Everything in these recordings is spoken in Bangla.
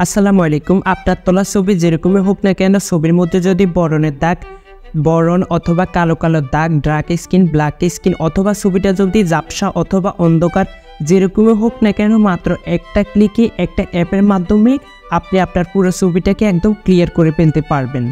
আসসালামু আলাইকুম। আপনার তোলা ছবি যেরকমই হোক না কেন, ছবির মধ্যে যদি বরণের দাগ, বরণ অথবা কালো কালো দাগ, ডার্ক স্কিন, ব্ল্যাক স্কিন অথবা ছবিটা যদি ঝাপসা অথবা অন্ধকার যেরকমই হোক না কেন, মাত্র একটা ক্লিকে একটা অ্যাপের মাধ্যমে আপনি আপনার পুরো ছবিটাকে একদম ক্লিয়ার করে ফেলতে পারবেন।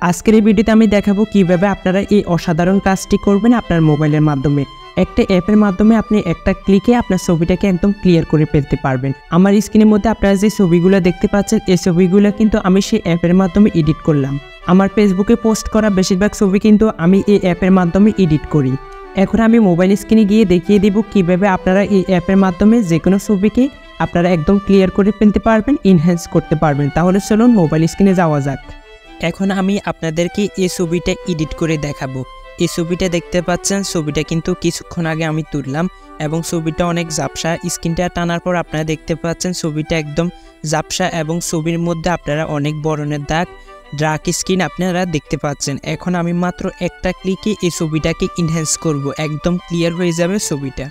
আজকের এই ভিডিওতে আমি দেখাবো কিভাবে আপনারা এই অসাধারণ কাজটি করবেন আপনার মোবাইলের মাধ্যমে। একটা অ্যাপের মাধ্যমে আপনি একটা ক্লিকে আপনার ছবিটাকে একদম ক্লিয়ার করে ফেলতে পারবেন। আমার স্ক্রিনের মধ্যে আপনারা যে ছবিগুলো দেখতে পাচ্ছেন, এই ছবিগুলো কিন্তু আমি সেই অ্যাপের মাধ্যমে এডিট করলাম। আমার ফেসবুকে পোস্ট করা বেশিরভাগ ছবি কিন্তু আমি এই অ্যাপের মাধ্যমে এডিট করি। এখন আমি মোবাইল স্ক্রিনে গিয়ে দেখিয়ে দিব কিভাবে আপনারা এই অ্যাপের মাধ্যমে যে কোনো ছবিকে আপনারা একদম ক্লিয়ার করে ফেলতে পারবেন, ইনহ্যান্স করতে পারবেন। তাহলে চলুন মোবাইল স্ক্রিনে যাওয়া যাক। এখন আমি আপনাদেরকে এই ছবিটা এডিট করে দেখাবো। এই ছবিটা দেখতে পাচ্ছেন, ছবিটা কিন্তু কিছুক্ষণ আগে আমি তুললাম এবং ছবিটা অনেক ঝাপসা। স্ক্রিনটা টানার পর আপনারা দেখতে পাচ্ছেন ছবিটা একদম ঝাপসা এবং ছবির মধ্যে আপনারা অনেক বরণের দাগ, ডার্ক স্কিন আপনারা দেখতে পাচ্ছেন। এখন আমি মাত্র একটা ক্লিকে এই ছবিটাকে ইনহ্যান্স করব, একদম ক্লিয়ার হয়ে যাবে ছবিটা।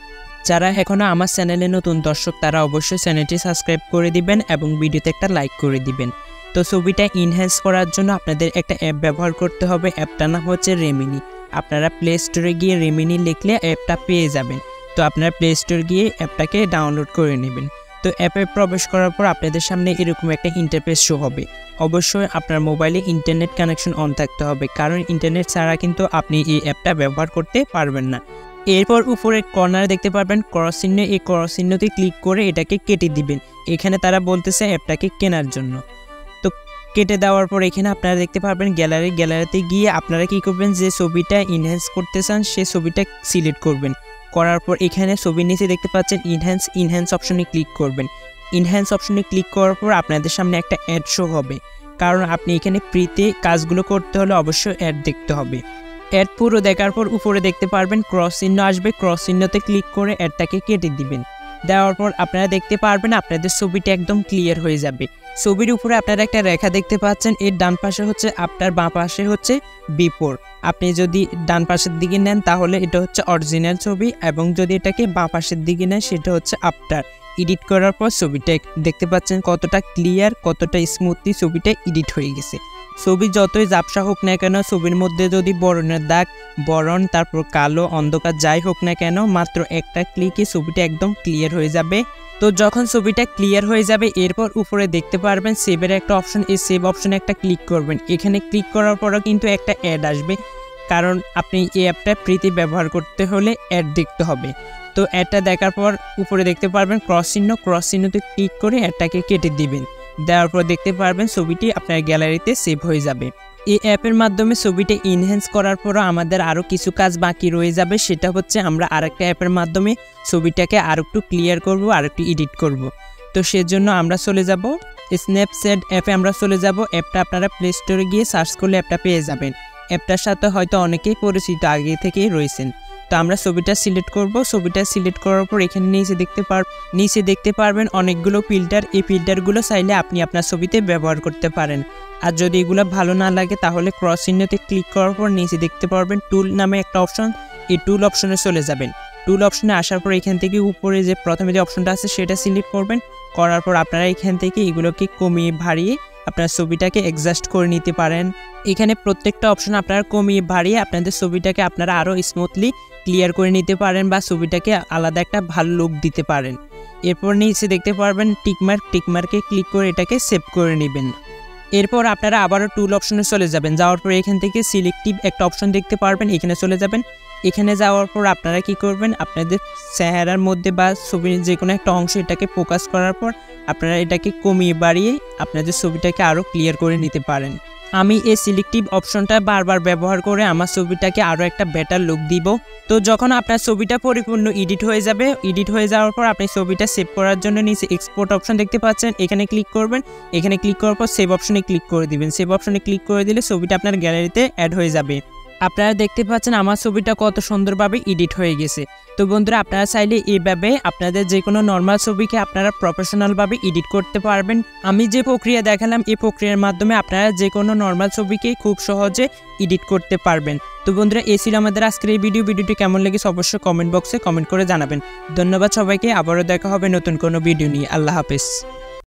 যারা এখনও আমার চ্যানেলে নতুন দর্শক তারা অবশ্যই চ্যানেলটি সাবস্ক্রাইব করে দিবেন এবং ভিডিওতে একটা লাইক করে দিবেন। তো ছবিটা ইনহ্যান্স করার জন্য আপনাদের একটা অ্যাপ ব্যবহার করতে হবে। অ্যাপটার নাম হচ্ছে রেমিনি। আপনারা প্লে স্টোরে গিয়ে রেমিনি লিখলে অ্যাপটা পেয়ে যাবেন। তো আপনারা প্লে স্টোর গিয়ে অ্যাপটাকে ডাউনলোড করে নেবেন। তো অ্যাপে প্রবেশ করার পর আপনাদের সামনে এরকম একটা ইন্টারফেস শো হবে। অবশ্যই আপনার মোবাইলে ইন্টারনেট কানেকশন অন থাকতে হবে, কারণ ইন্টারনেট ছাড়া কিন্তু আপনি এই অ্যাপটা ব্যবহার করতে পারবেন না। এরপর উপরে কর্নারে দেখতে পারবেন ক্রস চিহ্ন, এই ক্রস চিহ্নতে ক্লিক করে এটাকে কেটে দিবেন। এখানে তারা বলতেছে অ্যাপটাকে কেনার জন্য। তো কেটে দেওয়ার পর এখানে আপনারা দেখতে পারবেন গ্যালারিতে গিয়ে আপনারা কি করবেন, যে ছবিটা ইনহ্যান্স করতে চান সে ছবিটা সিলেক্ট করবেন। করার পর এখানে ছবির নিচে দেখতে পাচ্ছেন ইনহ্যান্স অপশনে ক্লিক করবেন। ইনহ্যান্স অপশনে ক্লিক করার পর আপনাদের সামনে একটা অ্যাড শো হবে, কারণ আপনি এখানে ফ্রিতে কাজগুলো করতে হলে অবশ্যই অ্যাড দেখতে হবে। অ্যাড পুরো দেখার পর উপরে দেখতে পারবেন ক্রস চিহ্ন আসবে, ক্রস চিহ্নতে ক্লিক করে অ্যাডটাকে কেটে দিবেন। দেওয়ার পর আপনারা দেখতে পারবেন আপনাদের ছবিটা একদম ক্লিয়ার হয়ে যাবে। ছবির উপরে আপনারা একটা রেখা দেখতে পাচ্ছেন, এর ডান পাশে হচ্ছে আফটার, বাঁ পাশে হচ্ছে বিফোর। আপনি যদি ডান পাশের দিকে নেন তাহলে এটা হচ্ছে অরিজিনাল ছবি, এবং যদি এটাকে বাঁ পাশের দিকে নেন সেটা হচ্ছে আফটার। এডিট করার পর ছবিটা দেখতে পাচ্ছেন কতটা ক্লিয়ার, কতটা স্মুথলি ছবিটা এডিট হয়ে গেছে। ছবি যতই ঝাপসা হোক না কেন, ছবির মধ্যে যদি বরণের দাগ, বরণ তারপর কালো অন্ধকার যাই হোক না কেন, মাত্র একটা ক্লিকে ছবিটা একদম ক্লিয়ার হয়ে যাবে। তো যখন ছবিটা ক্লিয়ার হয়ে যাবে এরপর উপরে দেখতে পারবেন সেভের একটা অপশন, এই সেভ অপশনে একটা ক্লিক করবেন। এখানে ক্লিক করার পরও কিন্তু একটা অ্যাড আসবে, কারণ আপনি এই অ্যাপটা ফ্রিতে ব্যবহার করতে হলে অ্যাড দেখতে হবে। তো অ্যাডটা দেখার পর উপরে দেখতে পারবেন ক্রস চিহ্নতে ক্লিক করে অ্যাডটাকে কেটে দিবেন। দেওয়ার পর দেখতে পারবেন ছবিটি আপনার গ্যালারিতে সেভ হয়ে যাবে। এই অ্যাপের মাধ্যমে ছবিটা ইনহ্যান্স করার পরও আমাদের আরও কিছু কাজ বাকি রয়ে যাবে, সেটা হচ্ছে আমরা আরেকটা অ্যাপের মাধ্যমে ছবিটাকে আরও একটু ক্লিয়ার করব, আর একটু এডিট করব। তো সেজন্য আমরা চলে যাব স্ন্যাপচ্যাট অ্যাপে, আমরা চলে যাব। অ্যাপটা আপনারা প্লে স্টোরে গিয়ে সার্চ করলে অ্যাপটা পেয়ে যাবেন। অ্যাপটার সাথে হয়তো অনেকেই পরিচিত, আগে থেকেই রয়েছেন। তো আমরা ছবিটা সিলেক্ট করব। ছবিটা সিলেক্ট করার পর এখানে নিচে দেখতে পারবেন অনেকগুলো ফিল্টার। এই ফিল্টারগুলো চাইলে আপনি আপনার ছবিতে ব্যবহার করতে পারেন। আর যদি এগুলো ভালো না লাগে তাহলে ক্রস চিহ্নতে ক্লিক করার পর নিচে দেখতে পারবেন টুল নামে একটা অপশন, এই টুল অপশনে চলে যাবেন। টুল অপশনে আসার পর এখান থেকে উপরে যে প্রথমে যে অপশনটা আছে সেটা সিলেক্ট করবেন। করার পর আপনারা এখান থেকে এগুলোকে কমিয়ে বাড়িয়ে আপনার ছবিটাকে অ্যাডজাস্ট করে নিতে পারেন। এখানে প্রত্যেকটা অপশন আপনারা কমিয়ে বাড়িয়ে আপনাদের ছবিটাকে আপনারা আরও স্মুথলি ক্লিয়ার করে নিতে পারেন, বা ছবিটাকে আলাদা একটা ভালো লুক দিতে পারেন। এরপর নিচে দেখতে পারবেন টিকমার্কে ক্লিক করে এটাকে সেভ করে নেবেন। এরপর আপনারা আবারও টুল অপশনে চলে যাবেন। যাওয়ার পর এখান থেকে সিলেক্টিভ একটা অপশন দেখতে পারবেন, এখানে চলে যাবেন। এখানে যাওয়ার পর আপনারা কি করবেন, আপনাদের চেহারার মধ্যে বা ছবির যে কোনো একটা অংশ এটাকে ফোকাস করার পর আপনারা এটাকে কমিয়ে বাড়িয়ে আপনাদের ছবিটাকে আরও ক্লিয়ার করে নিতে পারেন। আমি এই সিলেক্টিভ অপশনটা বারবার ব্যবহার করে আমার ছবিটাকে আরও একটা বেটার লুক দিব। তো যখন আপনার ছবিটা পরিপূর্ণ এডিট হয়ে যাবে, এডিট হয়ে যাওয়ার পর আপনি ছবিটা সেভ করার জন্য নিচে এক্সপোর্ট অপশন দেখতে পাচ্ছেন, এখানে ক্লিক করবেন। এখানে ক্লিক করার পর সেভ অপশনে ক্লিক করে দিবেন। সেভ অপশনে ক্লিক করে দিলে ছবিটা আপনার গ্যালারিতে অ্যাড হয়ে যাবে। আপনারা দেখতে পাচ্ছেন আমার ছবিটা কত সুন্দরভাবে এডিট হয়ে গেছে। তো বন্ধুরা, আপনারা চাইলে এইভাবে আপনাদের যে কোনো নর্মাল ছবিকে আপনারা প্রফেশনালভাবে এডিট করতে পারবেন। আমি যে প্রক্রিয়া দেখালাম এই প্রক্রিয়ার মাধ্যমে আপনারা যে কোনো নর্মাল ছবিকে খুব সহজে এডিট করতে পারবেন। তো বন্ধুরা, এই ছিল আমাদের আজকের এই ভিডিওটি কেমন লেগেছে অবশ্যই কমেন্ট বক্সে কমেন্ট করে জানাবেন। ধন্যবাদ সবাইকে, আবারও দেখা হবে নতুন কোনো ভিডিও নিয়ে। আল্লাহ হাফেজ।